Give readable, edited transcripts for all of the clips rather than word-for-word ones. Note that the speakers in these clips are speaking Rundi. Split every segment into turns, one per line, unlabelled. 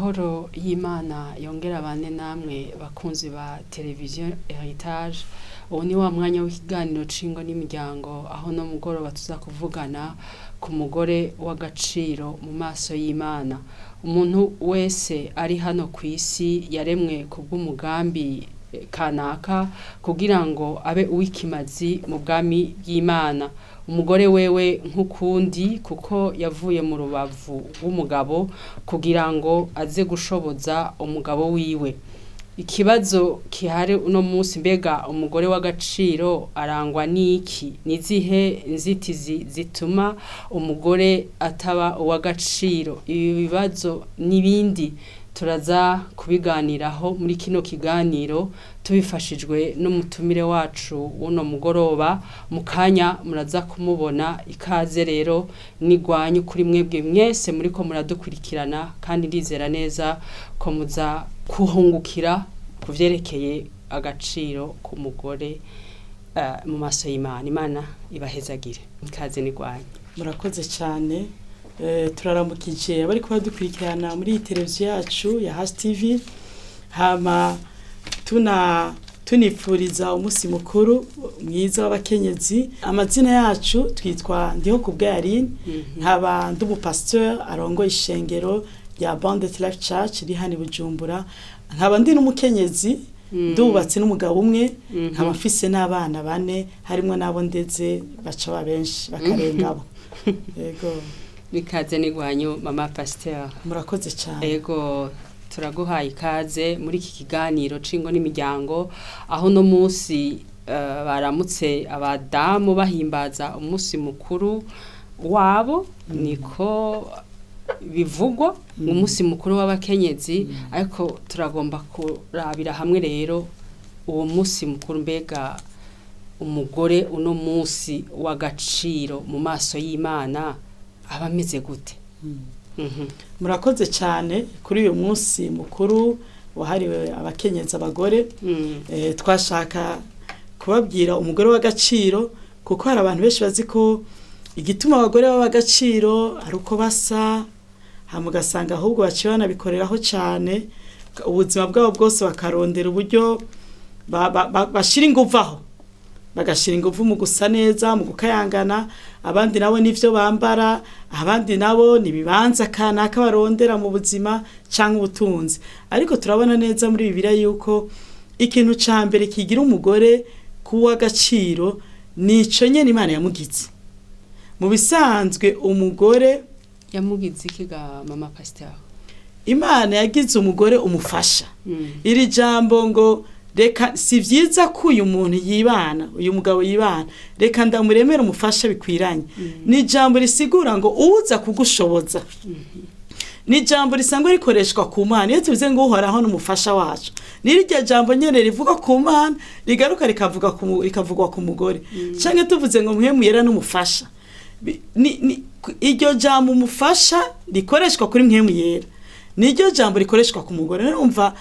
Amahoro y'Imana yongera bane namwe bakunzi ba televiziyo Heritage. Ubu ni wa mwanya w'ikiganiro c'ingo n'imiryango, aho no mugoroba tuza kuvugana ku mugore w'agaciro mu maso y'Imana. Umuntu wese ari hano ku isi yaremwe kubw'umugambi kanaka kugira ngo abe uwikimazi mu bwami bw'Imana. Umugore wewe nk'ukundi kuko yavuye mu rubavu w'umugabo kugira ngo aze gushoboza umugabo wiwe. Ikibazo kihari uno munsi, mbega umugore w'agaciro arangwa n'iki? Nizihe nzitizi zituma umugore ataba uw'agaciro? Ibi bibazo n'ibindi turaza kubiganiraho muri kino kiganiro tubifashijwe n'umutumire wacu uno mugoroba. Mukanya muraza kumubona. Ikaze rero nigwanye kuri mwebwe mwese muriko muradukurikirana, kandi ndizera neza ko muza kuhungukira kuvyerekeye agaciro ku mugore mu maso y'Imana. Imana ibahezagire. Ikaze nigwanye.
Murakoze cyane. Turaramukije abari kuba dukurikirana muri televiziyo yacu ya Hash TV. Hama tunifuriza umunsi mukuru mwiza w'abakenyezi. Amazina yacu twitwa NDIHOKUBWAYO Aline, nkaba ndi umupasteur arongoye ishengero rya Bond Life Church iri hano i Bujumbura. Nkaba ndi n'umukenyezi, ndubatse n'umugabo umwe, nkaba mfise n'abana 4, harimo nabo ndeze baca benshi bakarengabo. Yego.
Ikaze nigwanyu mama Pasteur.
Murakoze cyane.
Yego, turaguhaye ikaze muri iki kiganiro c'ingo n'imiryango, aho no munsi baramutse abadamu bahimbaza umunsi mukuru wabo, niko bivugwa umunsi mukuru w'abakenyezi. Ariko turagomba kurabira hamwe rero uwo munsi mukuru, mbega umugore uno munsi w'agaciro mu maso y'Imana abameze gute?
Murakoze cyane kuri uyu munsi mukuru wahariwe abakenyezi abagore. Twashaka kubabwira umugore w'agaciro, kuko hari abantu benshi bazi ko igituma abagore b'agaciro ari uko basa, hamugasanga ahubwo bacibana bikoreraho cyane ubuzima bwabo bwose, bakarondera uburyo bashira ingufu aho, bagashira ingufu mu gusa neza, mu gukayangana. Abandi nabo nivyo bambara, abandi nabo nibibanza kanaka barondera mu buzima canke ubutunzi. Ariko turabona neza muri Bibiliya yuko ikintu ca mbere kigira umugore kuwa gaciro nico nyene Imana yamugize. Mu bisanzwe umugore
yamugize ikiga mama Pasteur?
Imana yagize umugore umufasha. Iri jambo ngo reka si vyiza ko uyu muntu yibana, uyu mugabo yibana, reka ndamuremera umufasha bikwiranye. Ni jambo risigura ngo uza kugushoboza. Ni jambo risangwa rikoreshwa ku Mana. Iyo tuvuze ngo uhoraho n'umufasha wacu, niryo jambo nyene rivuga ku Mana rigaruka rikavugwa ku mugore. Canke tuvuze ngo mpwemu yera n'umufasha, iryo jambo umufasha rikoreshwa kuri mpwemu yera, niryo jambo rikoreshwa ku mugore. Urumva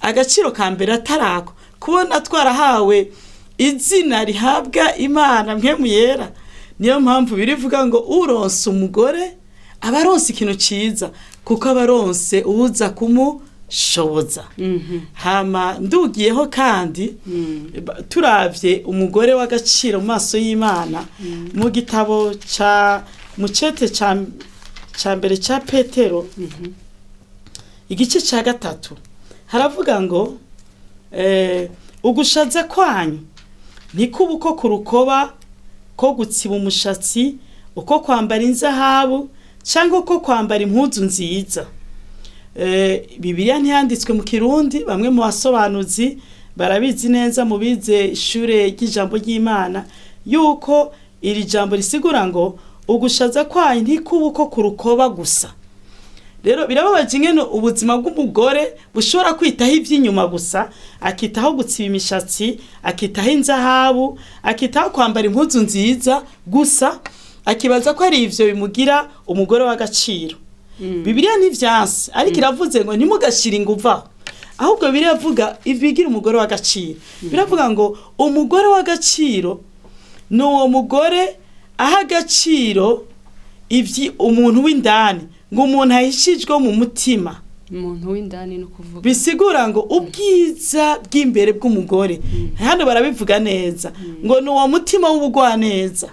agaciro ka mbere atarako kubona twarahawe izina rihabwa Imana mpwemu yera. Niyo mpamvu birivuga ngo uronse umugore abaronse ikintu ciza, kuko abaronse uza kumushoboza. Hama ndugiyeho kandi turavye umugore w'agaciro mu maso y'Imana, mu gitabo mu cete ca mbere ca Petero igice ca 3 haravuga ngo ugushaza kwanyu ntikuba uko ku rukoba ko gutsiba umushatsi, uko kwambara inzahabu, cyangwa uko kwambara impuzu nziza. Bibiliya ntiyanditswe mu Kirundi, bamwe mu basobanuzi barabizi neza mu bize ishure ry'ijambo ry'Imana yuko iri jambo risigura ngo ugushaza kwanyu ntikuba uko ku rukoba gusa. Rero birababaje ingene ubuzima bw'umugore bushobora kwitaho ivy'inyuma gusa, akitaho gutsiba imishatsi, akitaho inzahabu, akitaho kwambara impuzu nziza gusa, akibaza ko ari ivyo bimugira umugore w'agaciro. Bibiliya ntivyanse, ariko iravuze ngo ntimugashire ingufu aho, ahubwo Bibiliya avuga ibigira umugore w'agaciro. Biravuga ngo umugore w'agaciro ni uwo mugore aha agaciro ivyi umuntu w'indani, ngo umuntu ahishijwe mu mutima
umuntu w'indani no kuvuga
bisigura ngo ubwiza bw'imbere bw'umugore hano barabivuga neza ngo ni uwo mutima w'ubugwaneza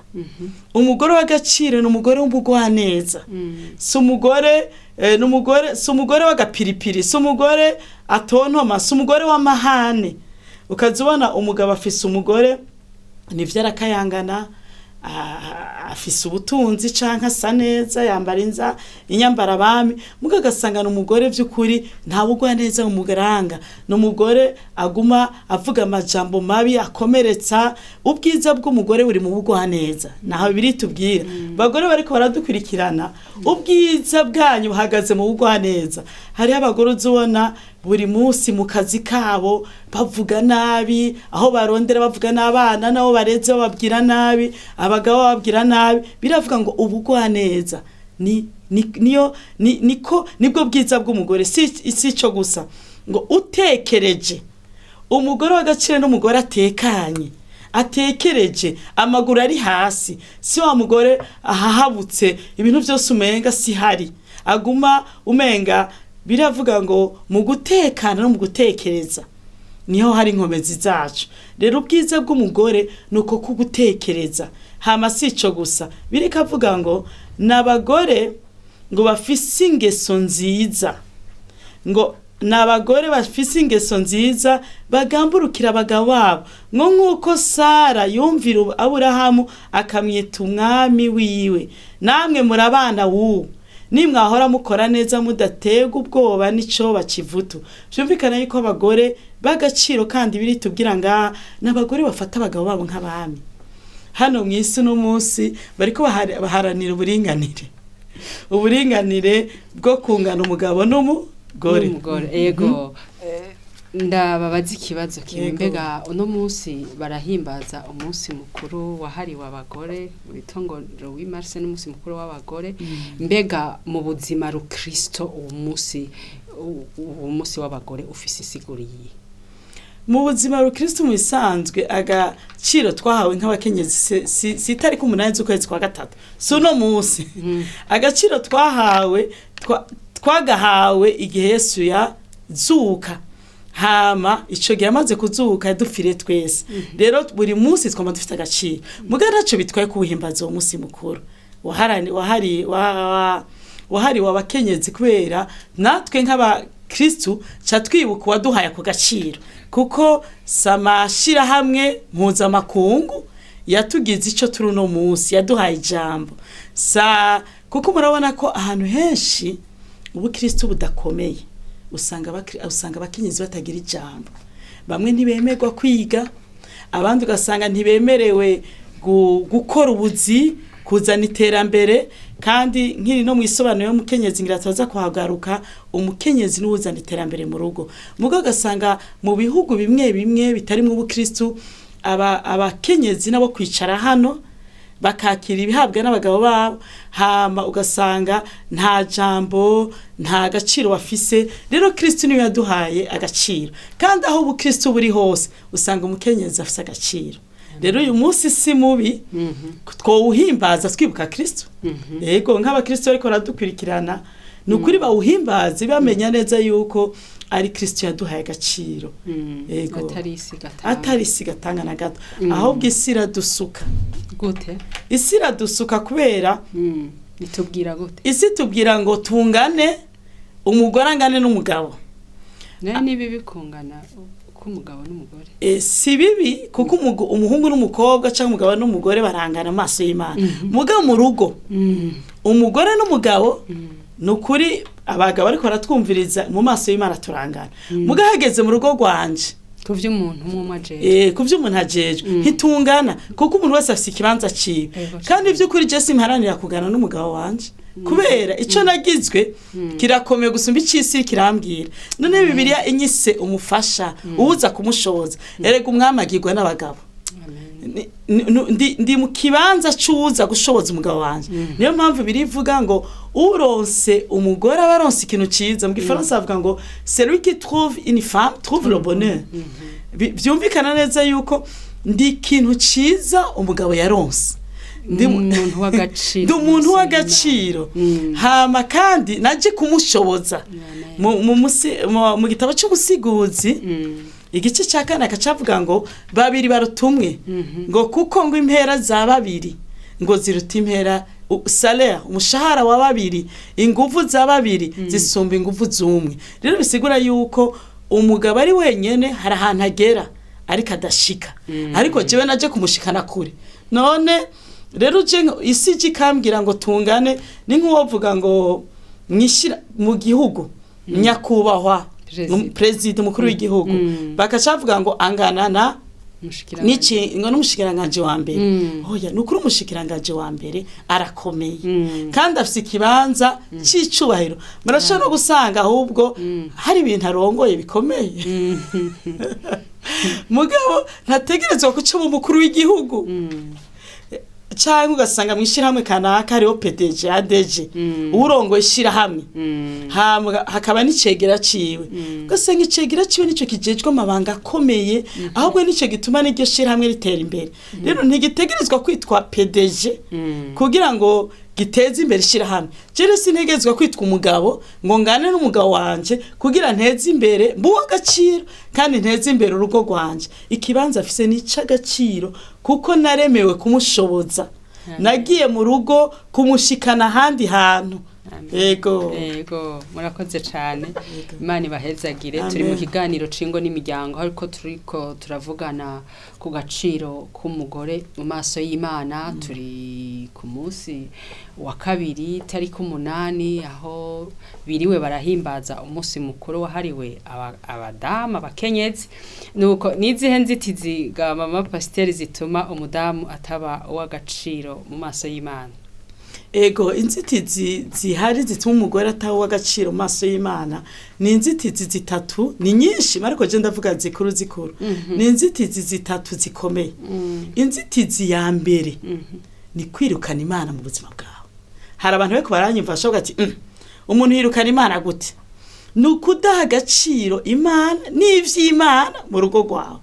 umugore w'agaciro ni umugore w'ubugwaneza si umugore si umugore w'agapiripiri si umugore atontoma si umugore w'amahane ukaza ubona umugabo afise umugore nivyo arakayangana afise ubutunzi canke asa neza yambara inyambara abami muga gasangana umugore vy'ukuri nta bugwa neza umugaranga no mugore aguma avuga amajambo mabi akomeretsa ubwiza bw'umugore buri mu bugwa neza naho biri tubwira bagore bariko baradukurikirana ubwiza bwanyu buhagaze mu bugwa neza hari abagore uzubona buri munsi mu kazi kabo bavuga nabi aho barondera bavuga n'abana nabo bareze bababwira nabi abagabo bababwira nabi biravuga ngo ubugwa neza nibwo bwiza bw'umugore si cyo gusa ngo utekereje umugore w'agaciro n'umugore atekanye atekereje amaguru ari hasi si wa mugore ahahabutse ibintu byose umenga si hari aguma umenga biravuga ngo mu gutekana no mu gutekereza niho hari inkomezi zacu rero ubwiza bw'umugore nuko kugutekereza hama sico gusa bireka avuga ngo nabagore ngo bafise ingeso nziza ngo nabagore bafise ingeso nziza bagamburukira abagabo babo ngo nkuko Sara yumvira Aburahamu akamwita umwami wiwe namwe murabana wuwo nimwahora mukora neza mudatega ubwoba nico bakivutu byumvikana yuko abagore bagaciro kandi biri tubwira ngaha n'abagore bafata abagabo babo nk'abami hano mwisi no munsi bariko baharanira uburinganire bwo kungana umugabo n'umugore
ego ndababaza ikibazo kimwe mbega uno munsi barahimbaza umunsi mukuru wahariwe abagore bitongoro w'imarse n'umunsi mukuru w'abagore mbega mu buzima rukristo uwo munsi w'abagore ufise isiguriye
mu buzima rukristo mu bisanzwe agaciro twahawe nk'abakenyezi sitari ku 8 z'ukwezi kwa gatatu suno munsi agaciro twagahawe igihe Yesu yazuka hama ico gihe amaze kuzuka dufire twese rero buri munsi twama dufite agaciro mugara naco bitwaye kubuhimbaza uwo munsi mukuru wahari wabakenyezi kubera natwe nk'abakristu ca twibuka waduhaye ku gaciro kuko samashira hamwe mpuza makungu yatugize ico turi no munsi yaduhaye ijambo kuko murabona ko ahantu henshi ubukristu budakomeye usanga abakenyezi batagira ijambo bamwe ntibemerwa kwiga abandi ugasanga ntibemerewe gukora ubuzi kuzana iterambere kandi nkiri no mwisobanuro y'umukenyezi ngira taza kuhagaruka umukenyezi n'uzana iterambere mu rugo mugo gasanga mu bihugu bimwe bitari mu bukristu abakenyezi nabo kwicara hano bakakira ibihabwa n'abagabo babo hama ugasanga nta jambo nta gaciro bafise rero Kristo niwe yaduhaye agaciro kandi aho ubukristo buri hose usanga umukenyezi afise agaciro rero uyu munsi si mubi twouhimbaza twibuka Kristo yego nk'abakristo ariko radukwirikirana nukuri bawuhimbaze bamenya neza yuko ari Kristo yaduhaye agaciro yego atari sigatanga na gato ahubwo isira dusuka
gute
isira dusuka kubera
itubwira gute
isi tubwira ngo tungane umugore angane n'umugabo
nani bibi kungana k'umugabo n'umugore
si bibi kuko umuhungu n'umukobwa cyangwa umugabo n'umugore barangana amaso y'Imana muga mu rugo umugore n'umugabo nukuri abagabo ariko baratwumviriza mu maso y'Imana turangana muga hageze mu rugo rwanje
kuvyo umuntu umwajeje
kuvyo umuntu ajeje hitungana kuko umuntu wese afite ikibanza ciwe kandi by'ukuri je simparanira kugana n'umugabo wanje kubera ico nagizwe kirakomeye gusumba icisi kirambwira none Bibiliya inyise umufasha uza kumushoboza erega umwamagirwa n'abagabo ndi mu kibanza cuza gushoboza umugabo wanje niyo mpamvu birivuga ngo uronse umugore abaronse ikintu ciza mu gifaransa bavuga ngo celui qui trouve une femme trouve le bonheur byumvikana neza yuko ndi ikintu ciza umugabo yaronse ndi umuntu w'agaciro hama kandi naje kumushoboza mu gitabo cy'ubusiguzi igice cya kane akacavuga ngo babiri barutumwe ngo kuko ngo impera za babiri ngo ziruta impera salaire umushahara wa babiri inguvu za babiri zisumba inguvu z'umwe rero bisigura yuko umugabo ari wenyene hari ahantu agera ariko adashika ariko jewe naje kumushikana kure none rero je isi jikambwira ngo tungane ni nk'uwovuga ngo mwishira mu gihugu nyakubahwa president mukuru w'igihugu bakacavuga ngo angana na niki ngo n'umushikiranganje wa mbere oya nukuri umushikiranganje wa mbere arakomeye kandi afite ikibanza c'icubahiro murashobora no gusanga ahubwo hari ibintu arongoye bikomeye mugabo ntategerezwa kuca mu mukuru w'igihugu cyangwa ugasanga mwishirahamwe kanaka hariho PDG ADG urongo ishirahamwe hakaba n'icegera ciwe ugasanga icegera ciwe nico kijejwe amabanga akomeye ahubwo nico gituma n'iryo shirahamwe ritera imbere rero ntigitegerezwa kwitwa PDG kugira ngo giteze imbere ishirahamwe jere sintegezwa kwitwa umugabo ngo ngane n'umugabo wanje kugira nteze imbere mbuwa agaciro kandi nteze imbere urugo rwanje ikibanza afise n'icagaciro kuko naremewe kumushoboza nagiye mu rugo kumushikana handi hantu Ego murakoze cyane Imana ibahezagire turi mu kiganiro cingo n'imiryango ariko turiko turavugana ku gaciro k'umugore mu maso y'Imana turi ku munsi wa kabiri tariki 8 aho biriwe barahimbaza umunsi mukuru wahariwe abadamu abakenyezi nuko nizihe nzitizi ga mama Pasteur zituma umudamu ataba uw'agaciro mu maso y'Imana Ego inzitizi zihari zituma umugore ataho w'agaciro maso y'Imana ni inzitizi zitatu ni nyinshi mariko je ndavuga zikuru ni inzitizi zitatu zikomeye inzitizi ya mbere ni kwirukana Imana mu buzima bwawe hari abantu beko baranyumvasha ugati umuntu yirukana Imana gute nukudaha agaciro Imana n'ivy'Imana mu rugo rwawe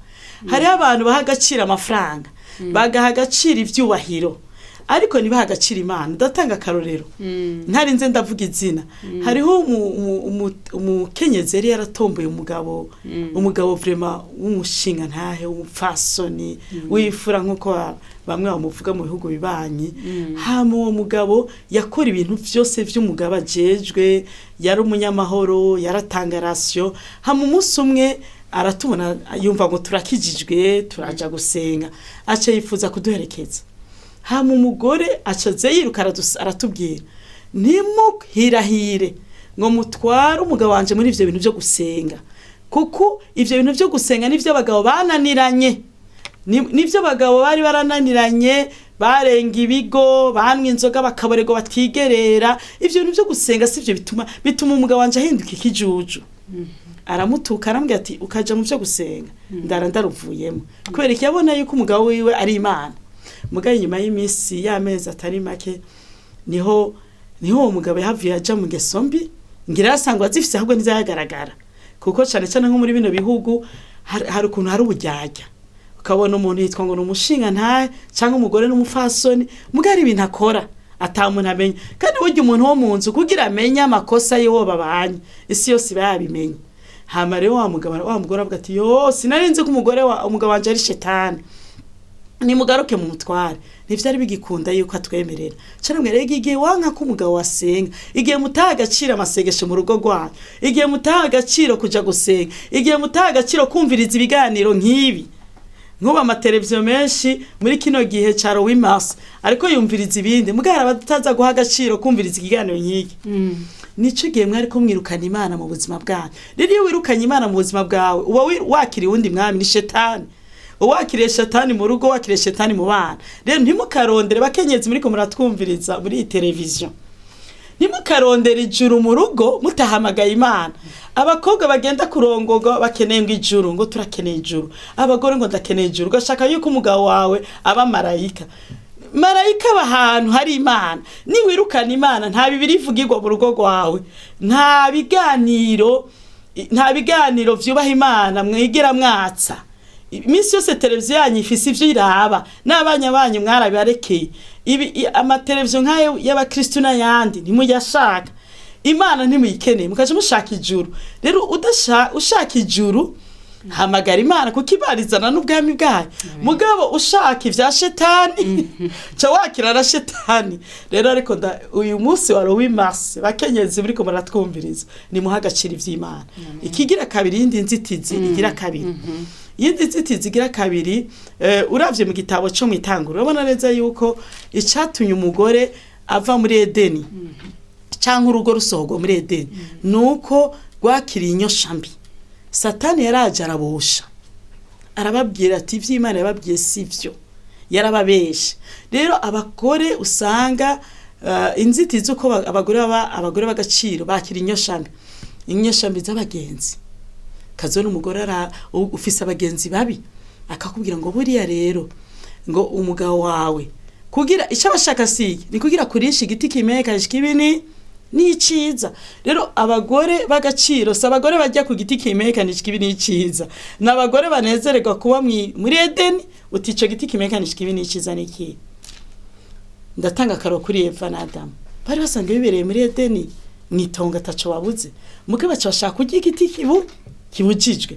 hari abantu baha agaciro amafaranga bagaha agaciro ivyubahiro ariko nibaha agaciro Imana datanga karorero ntarinze ndavuga izina hariho umukenyezi yari yaratomboye umugabo vraiment w'umushinga ntahe umupfasoni wifura nkuko bamwe bamuvuga mu bihugu bibanyi hama uwo mugabo yakora ibintu byose by'umugabo ajejwe yari umunyamahoro yaratanga ratio hama umunsi umwe aratubona yumva ngo turakijijwe turaja gusenga aca yifuza kuduherekeza hama umugore acaze yiruka aratubwira ntimuhirahire ngo mutware umugabo wanje muri ivyo bintu byo gusenga kuko ivyo bintu byo gusenga nivyo abagabo bananiranye nivyo abagabo bari barananiranye barenga ibigo banwe inzoga bakaborego batigerera ivyo bintu byo gusenga sivyo bituma umugabo wanje ahinduka ikijuju aramutuka arambwira ati ukaja mu byo gusenga ndaruvuyemo kubera ikiyabona yuko umugabo wiwe ari Imana mugaye nyuma y'imisi y'amezi atari make niho umugabo yahavuye aja mu gesombi ngira yasangwa zifise ahubwo ntizagaragara kuko cyane cyane nko muri bino bihugu hari ukuntu hari ubujyajya ukabona umuntu yitwa ngo n'umushinga ntahe cyangwa umugore n'umufasoni mugari ibintu akora atamuntu amenya kandi burya umuntu wo mu nzu kugira amenye amakosa yewo babanye isi yose bayabimenye hama rero wa mugore avuga ati yo sinarinze ko umugabo wanje ari shetani ni mugaruke mu mutware ntivyari bigikunda yuko atwemerera cyane mwerege igihe wanka ko umugabo wasenga igihe mutaha agaciro amasegesho mu rugo rwawe igihe mutaha agaciro kuja gusenga igihe mutaha agaciro kumviriza ibiganiro nk'ibi nkuba amateleviziyo menshi muri kino gihe ca Mars ariko yumviriza ibindi mugara bataza guha agaciro kumviriza ikiganiro nk'iki nico gihe mwari ko mwirukana Imana mu buzima bwawe rero iyo wirukanye Imana mu buzima bwawe uba wakiri wundi mwami ni shetani uwakiriye shetani mu rugo wakiriye shetani mu bana rero ntimukarondere bakenyezi muri ko muratwumviriza muri televiziyo ntimukarondere ijuru mu rugo mutahamagaye Imana abakobwa bagenda kurongoga bakeneye ngo ijuru ngo turakeneye ijuru abagore ngo ndakeneye ijuru gashaka yuko umugabo wawe aba marayika bahantu hari Imana niwirukana Imana nta bibiri ivugirwa mu rugo rwawe nta biganiro vyubaha Imana mwegera mwatsa iminsi yose televiziyo yanyu ifise ivyo iraba n'abanya banyu mwarabarekeye ibi amateleviziyo nk'ayo y'abakristo n'ayandi ntimuyashaka Imana ntimuyikeneye mukaje mushaka ijuru rero ushaka ijuru hamagara Imana kuko ibarizana n'ubwami bwayo mugabo ushaka ivya shetani ca wakira na shetani rero ariko uyu munsi wa Mars bakenyezi buriko baratwumviriza ni muhagacira ivy'Imana ikigira kabiri yindi nzitizi igira kabiri yindi nzitizi igira kabiri uravye mu gitabo cyo mwitangura urabona neza yuko icatumye umugore ava muri Edeni canke urugo rusohogwa muri Edeni nuko rwakiriye inyoshambi Satani yaraje arabosha arababwira ati ivy'Imana yababwiye sivyo yarababeshe rero abagore usanga inzitizi uko abagore bagaciro bakira inyoshambi z'abagenzi kazona umugore ufise abagenzi babi akakubwira ngo buriya rero ngo umugabo wawe kugira icyo abashaka siki ni kugira kurisha igiti kimeka kibini n'iciza rero abagore bagaciro se abagore bajya ku giti kimeka n'ikibini n'iciza n'abagore banezererwa kuba muri Edeni utico giti kimeka n'ikibini n'iciza niki ndatanga karo kuri Eva na Adam bari basanga bibereye muri Edeni mwitonga taco wabuze muke bacashaka kurya igiti kibujijwe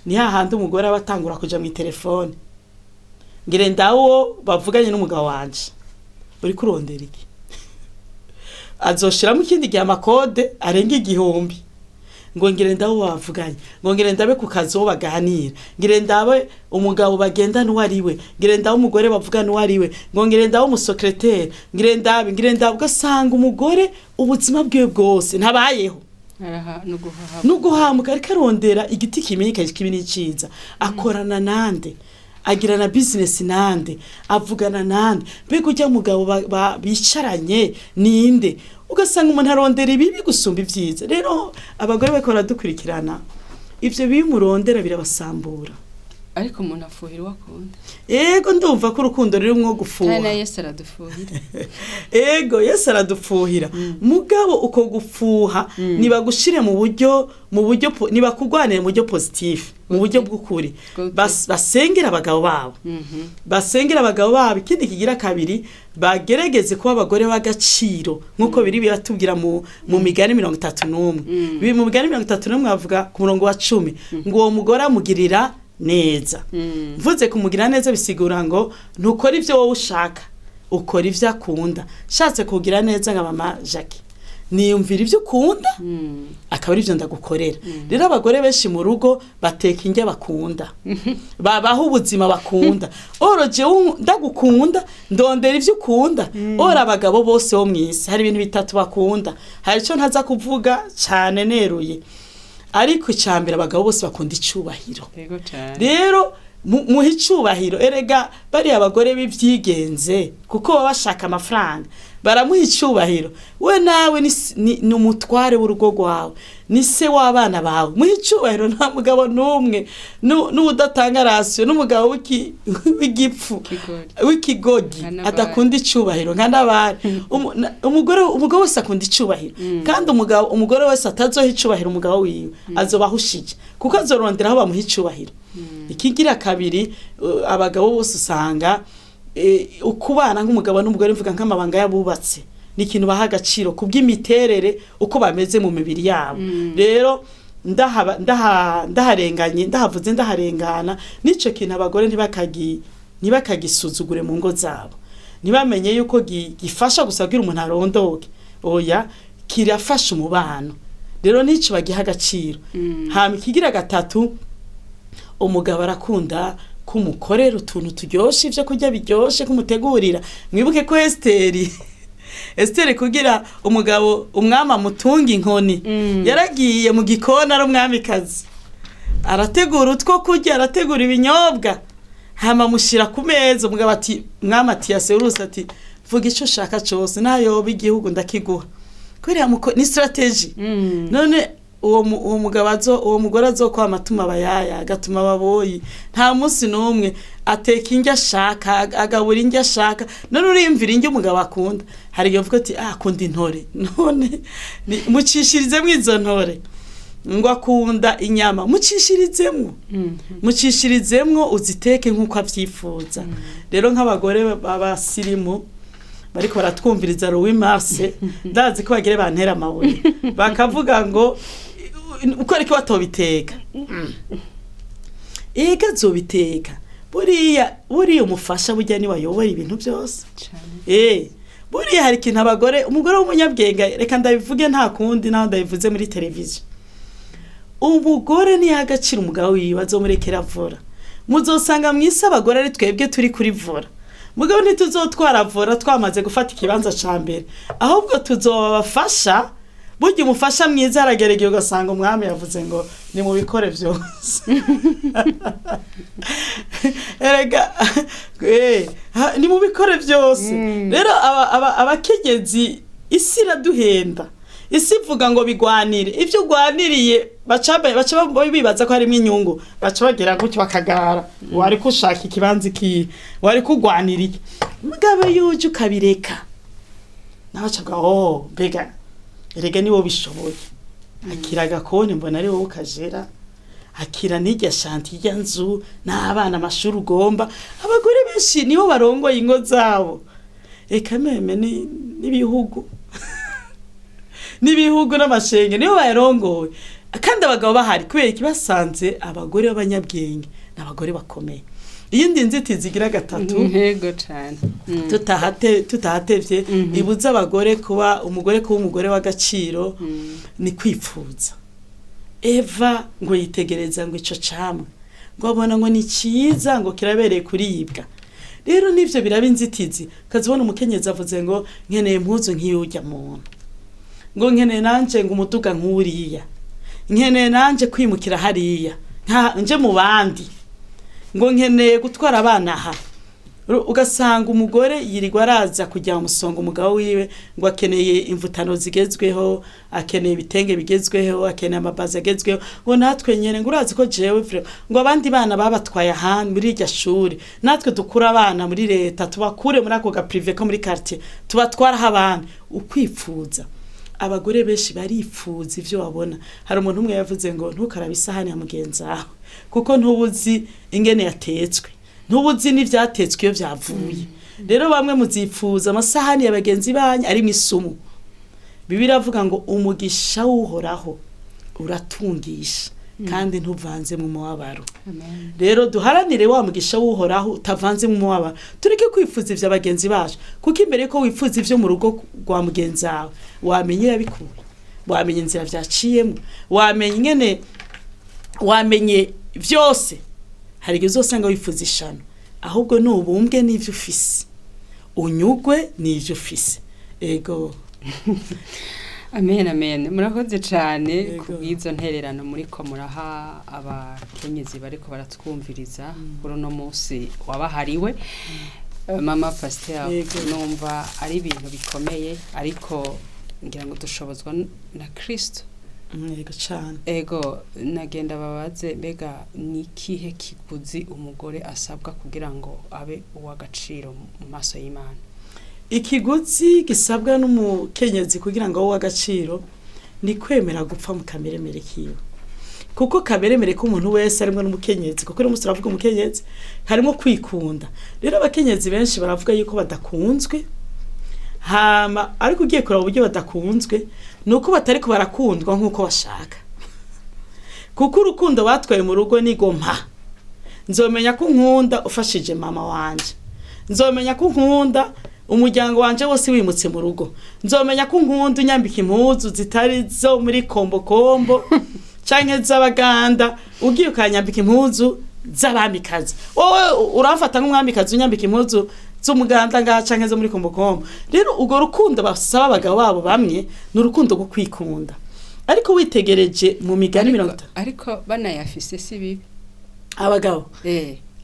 ni hahandi umugore abatangura kuja mu telefone ngire ndawo bavuganye n'umugabo wanje uri kurondera iki azoshiramo ikindi gihe amakode arenga 1000 ngo ngire ndawo bavuganye ngo ngire ndabe ku kazi wo baganira ngire ndabe umugabo bagenda n'uwariwe ngire ndawo umugore bavugana n'uwariwe ngo ngire ndawo umusekreteri ngire ndabe ugasanga umugore ubuzima bwiwe bwose ntabayeho nuguhamuka ariko arondera igiti kimenyeka kibini ciza akorana nande agira na business nande avugana nande mbega ujya mugabo bicaranye ninde ugasanga umuntu arondera ibibi gusumba ivyiza rero abagore bakora dukurikirana ivyo bimurondera birabasambura
ariko umuntu afuhira wakunda
ego ndumva ko urukundo rero mwo gufuha
na Yesu aradufuhira
ego Yesu aradufuhira mugabo uko gufuha nibagushire mu buryo nibakugwanira mu buryo positif mu buryo bw'ukuri basengera abagabo babo basengera abagabo babo ikindi kigira kabiri bageregeze kuba abagore bagaciro nkuko biri biratubwira mu migani 31 biri mu migani 31 bavuga ku murongo wa 10 ngo uwo mugore amugirira neza mvuze kumugira neza bisigura ngo ntukora ivyo wowe ushaka ukora ivyo akunda shatse kugira neza nka mama Jackie niyumvira ivyo ukunda akaba ivyo ndagukorera rero abagore benshi mu rugo bateka indya bakunda babaho ubuzima bakunda oroje ndagukunda ndondera ivyo ukunda ora abagabo bose bo mwisi hari ibintu bitatu bakunda hari ico ntaza kuvuga cyane neruye ariko icambere abagabo bose bakunda icubahiro rero muhe icubahiro erega bari abagore b'ivyigenze kuko baba bashaka amafaranga baramuha icubahiro we nawe ni umutware w'urugo rwawe ni se w'abana bawe muhe icubahiro nta mugabo n'umwe n'udatanga rasiyo n'umugabo w'igipfu w'ikigogi adakunda icubahiro nka nabari umugore wese akunda icubahiro kandi umugore wese atazoha icubahiro umugabo wiwe azobahushije kuko azorondera aho bamuha icubahiro ikigira kabiri abagabo bose usanga ukubana nk'umugabo n'umugore mvuga nk'amabanga yabubatse ni ikintu baha agaciro kubw'imiterere uko bameze mu mibiri yabo rero ndaharenganye ndahavuze ndaharengana nico kintu abagore ntibakagisuzugure mu ngo zabo ntibamenye yuko gifasha gusagira umuntu arondoke oya kirafasha umubano rero nico bagiha agaciro hama ikigira gatatu umugabo arakunda kumukorera utuntu turyoshe ivyo kurya biryoshe kumutegurira mwibuke ko Esteri kugira umwama mutunga inkoni yaragiye mu gikona ari umwamikazi arategura utwo kurya arategura ibinyobwa hama mushira ku meza umugabo ati mwama ati yaserusa ati vuga ico ushaka cyose nayo b'igihugu ndakiguha kwiriya ni strategy none uwo mugore azokwa amatuma abayaya agatuma ababoyi nta munsi n'umwe ateka indya ashaka agabura indya ashaka none urimvira indya umugabo akunda hari igihe uvuga ati akunda intore none mucishirize mwizo ntore ngo akunda inyama mucishirizemwo uziteke nk'uko avyifuza rero nk'abagore b'abasirimu bariko baratwumviriza Louis Marse ndazi ko bagire bantera amabuye bakavuga ngo uko ariko batobiteka ega zobiteka buriya umufasha burya ni wayoboye ibintu byose buriya hari ikintu umugore w'umunyabwenge reka ndabivuge nta kundi naho ndabivuze muri televiziyo umugore ni agaciro umugabo wiwe azomurekera vora muzosanga mwisi abagore ari twebwe turi kuri vora mugabo ntituzotwara vora twamaze gufata ikibanza ca mbere ahubwo tuzobafasha burya umufasha mwiza arageregeye ugasanga umwami yavuze ngo ni mu bikore byose erega ni mu bikore byose rero abakenyezi isi iraduhenda isi ivuga ngo bigwanire ivyo ugwaniriye baca bibaza ko harimo inyungu baca bagira gutyo bakagara wari kushaka ikibanza iki wari kugwaniriye mugabo yuje ukabireka nabacaga bega erega niwo bishoboye akira gakone mbona ari wowe ukajera akira n'irya shanti y'irya nzu n'abana amashuri ugomba abagore benshi nibo barongoye ingo zabo eka meme n'ibihugu n'ibihugu n'amashenge nibo bayarongoye kandi abagabo bahari kubera ikibasanze abagore b'abanyabwenge n'abagore bakomeye iyindi nzitizi igira gatatu
ntego cyane
tutahatevye ibuza abagore kuba umugore w'agaciro ni kwipfuza Eva ngo yitegereza ngo ico camwe ngo abona ngo ni ciza ngo kirabereye kuribwa rero nivyo biraba inzitizi kazibona umukenyezi avuze ngo nkeneye impuzu nk'iyujya muntu ngo nkeneye nanje ngo umuduga nk'uriya nkeneye nanje kwimukira hariya nje mu bandi ngo nkeneye gutwara abana aha ugasanga umugore yirirwa araza kujya umusonga umugabo wiwe ngo akeneye imvutano zigezweho akeneye ibitenge bigezweho akeneye amabaza agezweho ngo natwe nyene ngo urazi ko jewe ngo abandi bana babatwaye ahantu muri iryo shuri natwe dukura abana muri leta tubakure muri ako ga privé ko muri quartier tubatwara abana ukwipfuza abagore benshi barifuza ivyo babona hari umuntu umwe yavuze ngo ntukarabe isahani ya mugenzi wawe kuko ntubuzi ingene yatetswe ntubuzi n'ivyatetswe iyo vyavuye rero bamwe muzifuza amasahani y'abagenzi banyu ari misumu Bibiliya avuga ngo umugisha uhoraho uratungisha kandi ntuvanze mu mubabaro rero duharanire wa mugisha uhoraho utavanze mu mubabaro tureke kwifuza ivyo abagenzi bacu kuko imbere ko wifuza ivyo mu rugo rwa mugenzi wawe wamenye yabikuye wamenye inzira vyaciyemo wamenye vyose hari igihe uzosanga wifuza ishano ahubwo nubumbwe n'ivyo ufise unyugwe n'ivyo ufise ego
amen murakoze cyane kubwizo ntererano muri ko muraha abakenyezi bariko baratwumviriza kuri no munsi wabahariwe mama Pasteur numva ari ibintu bikomeye ariko ngira ngo dushobozwa na Kristo
Ego cyane.
Ego nagenda babaze bega nikihe kiguzi umugore asabwa kugira ngo abe uw'agaciro mu maso y'Imana.
Ikiguzi gisabwa n'umukenyezi kugira ngo abe uw'agaciro ni kwemera gupfa mu kameremere kiwe. Kuko kameremere ko umuntu wese arimwe n'umukenyezi kuko umusura avuga umukenyezi harimo kwikunda. Rero abakenyezi benshi baravuga yuko badakunzwe. Hama ariko ugiye kuraba uburyo badakunzwe nuko batariko barakundwa nkuko bashaka. Kuko urukundo batwaye mu rugo ni gompa. Nzomenya ko nkunda ufashije mama wanje. Nzomenya ko nkunda umuryango wanje wose wimutse mu rugo. Nzomenya ko nkunda unyambika impuzu zitari zo muri kombo canke z'abaganda ugiye ukanyambika impuzu z'abamikazi. Wowe urafata nk'umwamikazi unyambika impuzu z'umuganda canke zo muri kombo. Rero ugo rukundo basaba abagabo babo bamwe n'urukundo rwo kwikunda. Ariko witegereje mu migani 50
ariko banayafise si bibi
abagabo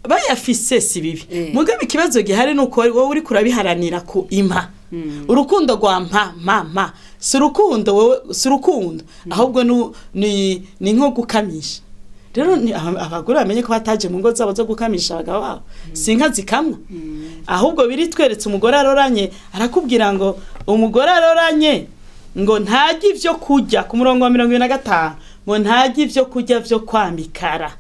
bayafise si bibi mugabe ikibazo gihari nuko wowe uri kurabiharanira ku impa urukundo rwa mama si urukundo wowe si urukundo ahubwo ni nko gukamisha. Rero abagore bamenye ko bataje mu ngo zabo zo gukamisha abagabo babo sinka zikamwa ahubwo biri tweretse umugore aroranye arakubwira ngo umugore aroranye ngo ntaje ivyo kujya ku murongo wa 25 ngo ntarye ivyo kurya vyo kwamikara.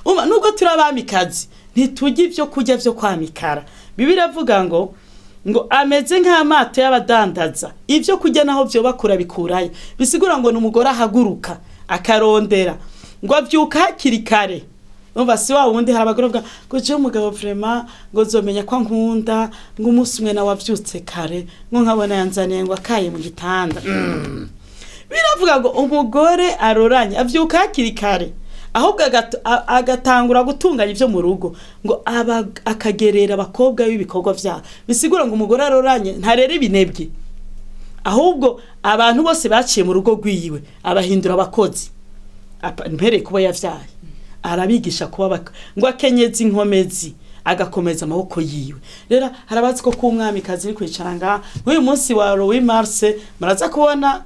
Nubwo turi abamikazi ntiturya ivyo kurya vyo kwamikara. Bibiliya avuga ngo ameze nk'amato y'abadandaza, ivyo kurya naho vyo bakura bikurayo. Bisigura ngo n'umugore ahaguruka akarondera ngo avyuka hakiri kare. Umva si wa wundi hari abagore bavuga ngo je umugabo vraiment ngo zomenya ko nkunda ngo umunsi umwe nawe wavyutse kare ngo nkabona yanzaniye ngo akaye mu gitanda. Biravuga ngo umugore aroranye avyuka hakiri kare, ahubwo agatangura gutunganya ivyo mu rugo ngo akagerera abakobwa b'ibikorwa vyabo. Bisigura ngo umugore aroranye ntarera ibinebwe, ahubwo abantu bose baciye mu rugo rwiwe abahindura abakozi. Mpere kuba yavyaye arabigisha kuba ngo akenyeze inkomezi agakomeza amaboko yiwe. Rero harabazi ko kumwamikazi ni kwicara nga nk'uyu munsi wa Louis Marse muraza kubona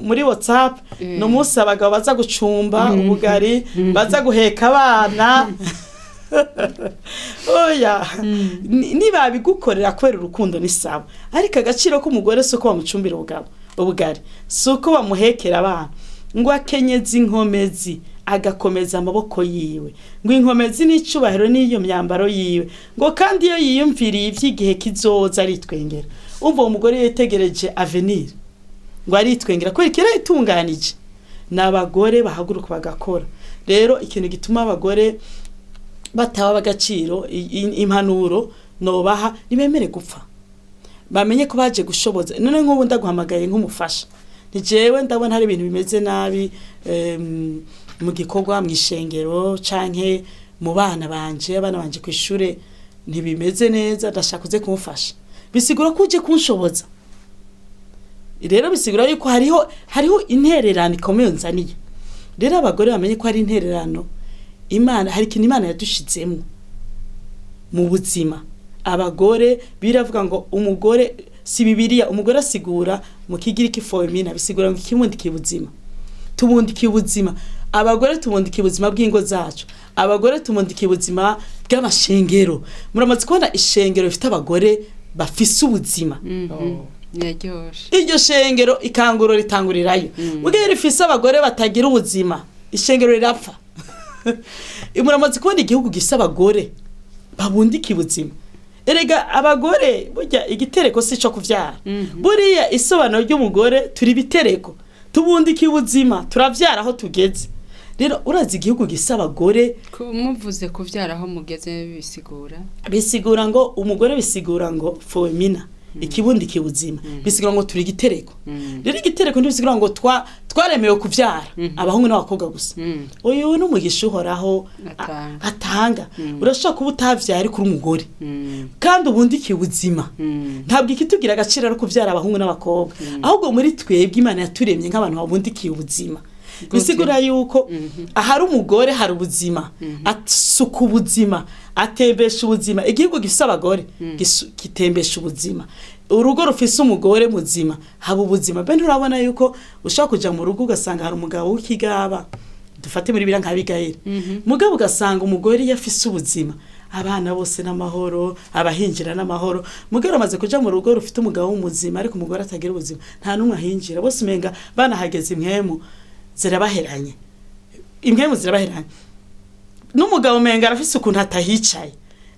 muri WhatsApp no munsi abagabo baza gucumba ubugari baza guheka abana. Oya niba bigukorera kwera urukundo ni sawa, ariko agaciro k'umugore suko bamucumbira ubugari suko bamuhekera abana. Ngo akenyeze inkomezi agakomeza amaboko yiwe, ngo inkomezi n'icubahiro n'iyo myambaro yiwe, ngo kandi iyo yiyumviriye ivy'igihe kizoza aritwengera. Umva umugore yetegereje avenir ngo aritwengera ko ikira itunganije. N'abagore bahaguruka bagakora. Rero ikintu gituma abagore bataba bagaciro impanuro nobaha nibemere gupfa, bamenye ko baje gushoboza. None nk'ubu ndaguhamagaye nk'umufasha, nijewe ndabona hari ibintu bimeze nabi mu gikorwa mw'ishengero canke mu bana banje kw'ishure ntibimeze neza, ndashaka uze kumufasha. Bisigura ko uje kunshoboza. Rero bisigura yuko hariho intererano ikomeye nzaniye. Rero abagore bamenye ko hari intererano Imana, hari ikintu Imana yadushizemo mu buzima. Abagore biravuga ngo umugore si Bibiliya, umugore asigura mu kigiriki femina, bisigura ngo ikibundiki ubuzima. Tubundiki ubuzima. Abagore tubundiki ubuzima bw'ingo zacu. Abagore tubundiki ubuzima bw'amashengero. Muramaze kubona ishengero rifite abagore bafise ubuzima. Iryo shengero ikanguro ritangurirayo. Mugihe rifise abagore batagira ubuzima, ishengero rirapfa. Muramaze kubona igihugu gisa abagore babundiki ubuzima. Erega abagore burya igitereko si cyo kuvyara. Buriya isobanuro ry'umugore turi bitereko. Tubundiki ubuzima, turavyara aho tugeze. Rero urazi igihugu gisa abagore,
muvuze kuvyara aho mugeze
bisigura ngo umugore, bisigura ngo femina, ikibundiki ubuzima, bisigura ngo turi gitereko. Rero igitereko ntibisigura ngo twaremewe kuvyara abahungu n'abakobwa gusa. Uyu n'umugisha uhoraho atanga. Urashaka kuba utavyara kuri umugore kandi ubundiki ubuzima. Ntabwo ikitugira agaciro ari kuvyara abahungu n'abakobwa, ahubwo muri twebwe Imana yaturemye nk'abantu babundikiye ubuzima. Bisigura yuko ahari umugore hari ubuzima, asuka ubuzima, atembesha ubuzima. Igihugu gifise abagore kitembesha ubuzima. Urugo rufise umugore muzima haba ubuzima. Bene urabona yuko ushaka kuja mu rugo ugasanga hari umugabo w'ikigaba, dufate muri bira nk'abigayira, mugabo ugasanga umugore yafise ubuzima, abana bose n'amahoro, abahinjira n'amahoro. Mugabo amaze kuja mu rugo rufite umugabo w'umuzima ariko umugore atagira ubuzima, nta numwe ahinjira, bose umenga banahageze impwemu zirabaheranye. N'umugabo umenga arafise ukuntu atahicaye.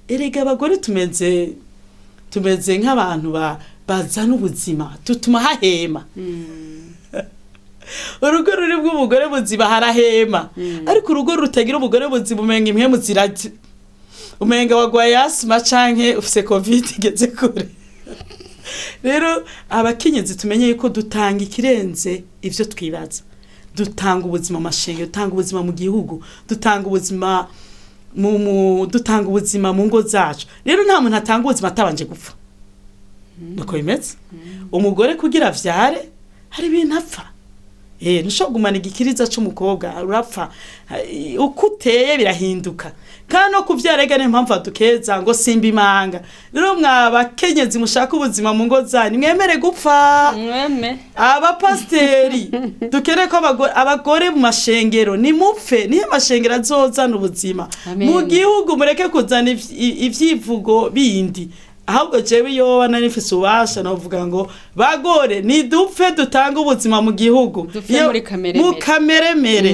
Erega abagore tumeze nk'abantu bazana ubuzima, tutuma hahema. Urugo ruri bw'umugore buzima harahema, ariko urugo rutagira umugore buzima umenga impwemu ziraje, umenga wagwaye asma canke ufise covid igeze kure. Rero abakenyezi tumenye yuko dutanga ikirenze ivyo twibaza. Dutanga ubuzima mashenge, dutanga ubuzima mu gihugu, dutanga ubuzima dutanga ubuzima mu ngo zacu. Rero nta muntu atanga ubuzima atabanje gupfa. Nuko bimeze. Umugore kugira avyare hari ibintu apfa. Ntushobora igikiriza c'umukobwa urapfa. Uko uteye birahinduka. Kandi no kuvyara ega n'impamvu adukeza ngo simba imanga. Rero mwabakenyezi mushaka ubuzima mu ngo zanyu mwemere gupfa. Abapasteri dukere ko abagore mu mashengero ni mupfe, nihe mashengero azozana ubuzima. Mu gihugu mureke kuzana ivyivugo bindi. ahubwo jewe yoba narifise ubasha novuga ngo bagore ni dupfe dutanga ubuzima mu gihugu mu kameremere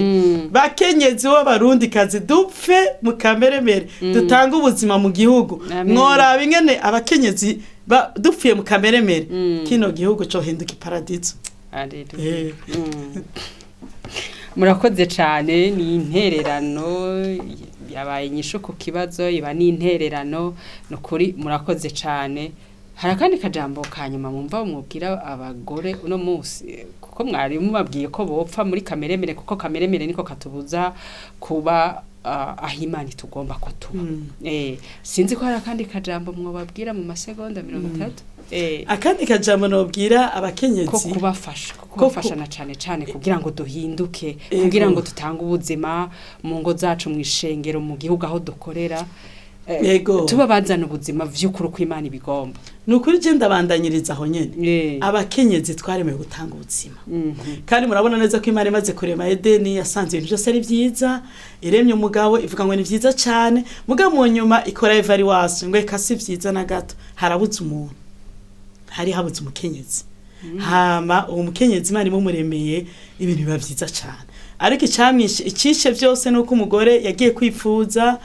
bakenyezi bo barundi kazi dupfe mu kameremere dutanga ubuzima mu gihugu mwora bingene abakenyezi dupfiye mu kameremere kino gihugu cyo hinduka iparadizo.
Murakoze cyane ni intererano yabaye inyishu ku kibazo iba ni intererano no kuri murakoze cyane. Hari kandi kajambo kanyuma mumva umubwira abagore uno munsi kuko mwari mubabwiye ko bopfa muri kameremere kuko kameremere niko katubuza kuba ahimani tugomba ko tuba. Sinzi ko hari kandi kajambo mwobabwira mu masegonda 30.
Akandi kajambo nobwira abakenyezi
ko kubafasha na cyane kugira ngo duhinduke kugira ngo tutange ubuzima mu ngo zacu mu ishengero mu gihugu aho dukorera tuba bazana ubuzima vy'ukuri ko Imana ibigomba.
Nukuri je ndabandanyiriza aho nyene abakenyezi twaremewe gutanga ubuzima kandi murabona neza ko Imana imaze kurema Edeni yasanze ibintu byose ari vyiza iremye umugabo ivuga ngo ni vyiza cyane mugabo mu nyuma ikora evaluation ngo ikasi vyiza na gato harabuze umuntu hari habuze umukenyezi hama uwo mukenyezi Imana imumuremeye ibintu biba vyiza cyane ariko icishe byose nuko umugore yagiye kwifuza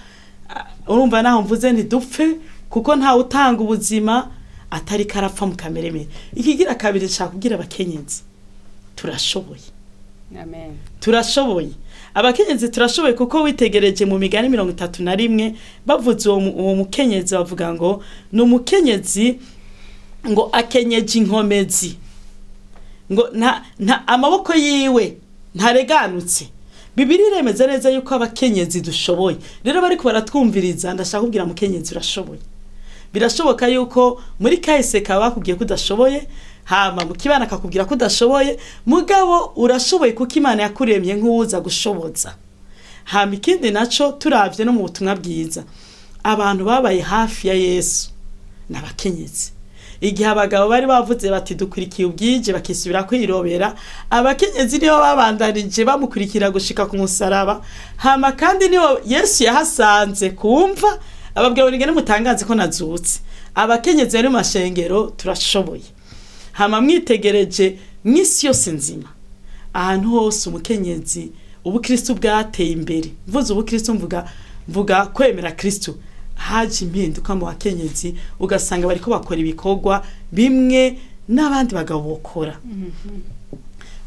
urumva naho mvuze nti dupfe kuko nta utanga ubuzima atari karapfa mu kameremere. Ikigira kabiri cyakubwira abakenyezi turashoboye.
Amen.
Turashoboye. Abakenyezi turashoboye kuko witegereje mu migani 31 bavuze uwo mukenyezi bavuga ngo no mukenyezi ngo akenyeje inkomezi ngo nta amaboko yiwe ntareganutse. Bibiri iremeza neza yuko abakenyezi dushoboye. Rero bariko baratwumviriza ndashaka kubwira mukenyezi urashoboye. Birashoboka yuko muri kahise bakubwiye ko udashoboye hama mu kibana akakubwira ko udashoboye mugabo urashoboye kuko Imana yakuremye nk'uza gushoboza. Hama ikindi naco turavye no mu butumwa bwiza abantu babaye hafi ya Yesu n'abakenyezi. Igihe abagabo bari bavuze bati dukurikiye ubwije bakisubira kwirobera abakenyezi niho babandanije bamukurikira gushika ku musaraba hama kandi niho Yesu yahasanze kumva ababwira ngene mutangaze ko nazutse abakenyezi bari mu mashengero turashoboye. Hama mwitegereje mwisi yose nzima ahantu hose umukenyezi ubukristo bwateye imbere mvuze ubukristo mvuga kwemera Kristo haje impinduka mu bakenyezi ugasanga bariko bakora ibikorwa bimwe n'abandi bagabo bokora.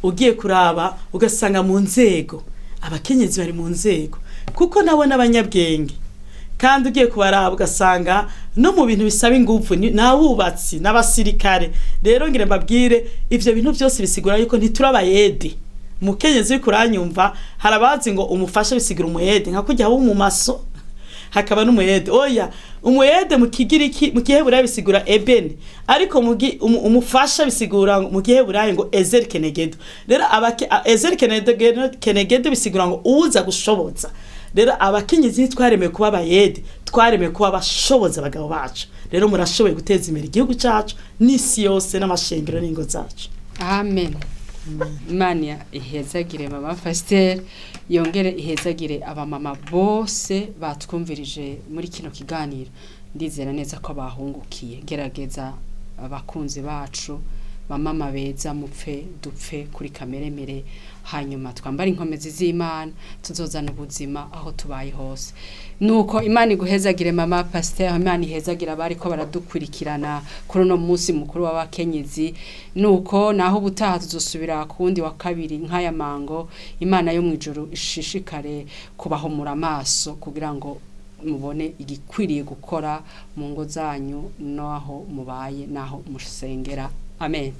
Ugiye kuraba ugasanga mu nzego abakenyezi bari mu nzego kuko nabo n'abanyabwenge kandi ugiye kubaraba ugasanga no mu bintu bisaba ingufu n'abubatsi n'abasirikare. Rero ngire mbabwire ivyo bintu byose bisigura yuko ntiturabayede mukenyezi kuranyumva harabazi ngo umufasha bisigura umuyede nka kujya abo mu maso hakaba n'umuyede oya umuyede mu kigiriki mu giheburayo bisigura ebene ariko umufasha bisigura mu giheburayo ngo ezer kenegedo. Rero ezer kenegedo bisigura ngo uza gushoboza. Rero abakenyezi twaremewe kuba abayede twaremewe kuba abashoboza abagabo bacu. Rero murashoboye guteza imbere igihugu cyacu n'isi yose n'amashengero n'ingo zacu.
Amen. Imana ihezagire mama Pasteur yongere ihezagire abamama bose batwumvirije muri kino kiganiro. Ndizera neza ko bahungukiye. Gerageza abakunzi bacu bamama beza mupfe dupfe kuri kameremere hanyuma twambara inkomezi z'Imana tuzozana ubuzima aho tubaye hose. Nuko Imana iguhezagire mama Pasteur Imana ihezagira bari ko baradukurikirana kuri no munsi mukuru w'abakenyezi. Nuko naho ubutaha tuzosubira kundi wa kabiri nk'aya mango Imana yo mwijuru ishishikare kubahomura amaso kugira ngo mubone igikwiriye gukora mu ngo zanyu no aho mubaye naho musengera. Amen.